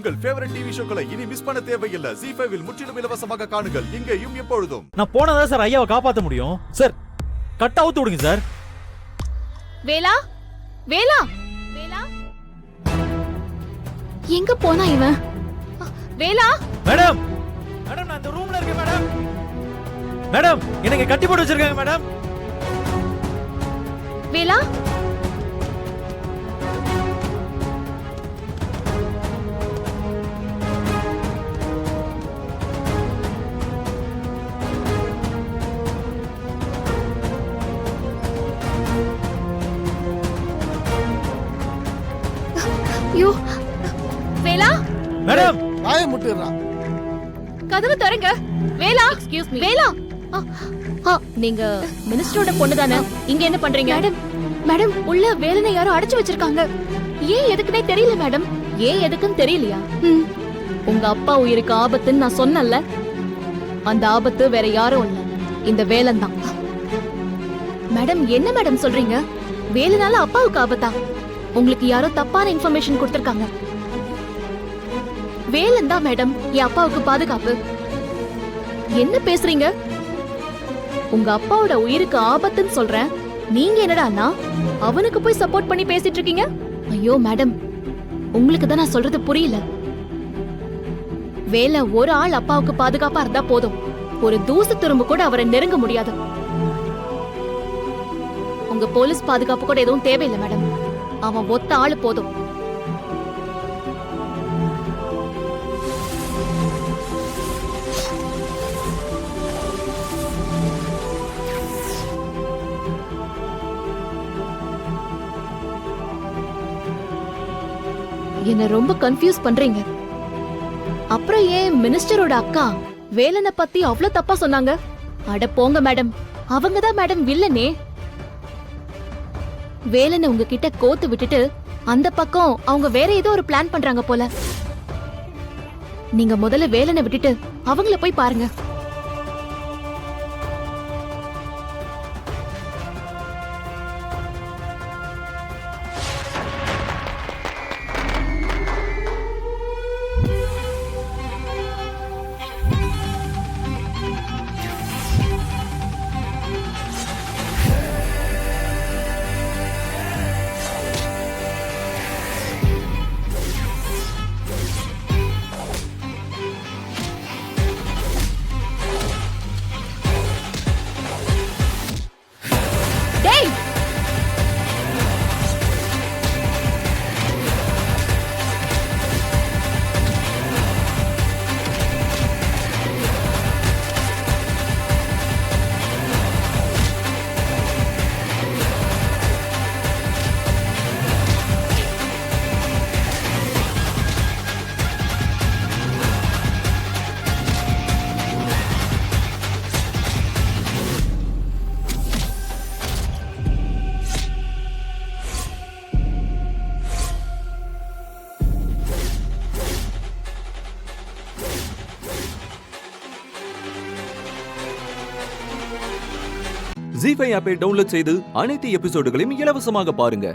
உங்கள் favourite TV ஷோக்களை இனி miss பண்ண தேவையில்லை. ZEE5 இல் முற்றிலும் இலவசமாக காணுங்கள். இங்கேயும் எப்பொழுதும். நான் போனதா சார் ஐயாவை காப்பாத்த முடியும். சார் கட் அவுத்து விடுங்க சார். வேலா வேலா வேலா எங்க போனா இவன்? வேலா மேடம் மேடம் நான் இந்த ரூம்ல இருக்கேன் மேடம். மேடம் எனக்கு கட்டி போட்டு வச்சிருக்காங்க மேடம். வேலா யோ வேலா மேடம் வாயை முட்டுறா. கதவு தரங்க. வேலா எக்ஸ்கியூஸ் மீ வேலா நீங்க மினிஸ்டரோட பொண்ணு தானே? இங்க என்ன பண்றீங்க? மேடம் மேடம் உள்ள வேலனை யாரோ அடைச்சு வச்சிருக்காங்க. ஏன் எதுக்குனே தெரியல மேடம். ஏன் எதுக்குன்னு தெரியலையா? உங்க அப்பா உயிருக்கு ஆபத்துன்னு நான் சொன்னல. அந்த ஆபத்து வேற யாரும் இல்ல, இந்த வேலன் தான். மேடம் என்ன மேடம் சொல்றீங்க? வேலனால அப்பாவுக்கு ஆபத்தா? உங்களுக்கு யாரோ தப்பான இன்ஃபர்மேஷன் கொடுத்திருக்காங்க. வேலன் தான் மேடம் என் அப்பாவுக்கு பாதுகாப்பு. என்ன பேசுறீங்க? உங்க அப்பாவோட உயிருக்கு ஆபத்துன்னு சொல்றேன். நீங்க என்னடான்னா அவனுக்கு போய் சப்போர்ட் பண்ணி பேசிட்டு இருக்கீங்க. ஐயோ மேடம், உங்களுக்கு தான் நான் சொல்றது புரியல. வேலை ஒரு ஆள் அப்பாவுக்கு பாதுகாப்பா இருந்தா போதும். ஒரு தூசு துரும்பு கூட அவரை நெருங்க முடியாது. உங்க போலீஸ் பாதுகாப்பு கூட எதுவும் தேவையில்லை மேடம். அவன் ஒத்த ஆளு போதும். என்ன ரொம்ப கன்ஃபியூஸ் பண்றீங்க. அப்புறம் ஏன் மினிஸ்டரோட அக்கா வேலனை பத்தி அவ்வளவு தப்பா சொன்னாங்க? அட போங்க மேடம், அவங்கதான் மேடம் வில்லனே. வேலனை உங்ககிட்ட கோத்து விட்டுட்டு அந்த பக்கம் அவங்க வேற ஏதோ ஒரு பிளான் பண்றாங்க போல. நீங்க முதல்ல வேலனை விட்டுட்டு அவங்கள போய் பாருங்க. ZEE5 ஆப்பை டவுன்லோட் செய்து அனைத்து எபிசோடுகளையும் இலவசமாக பாருங்க.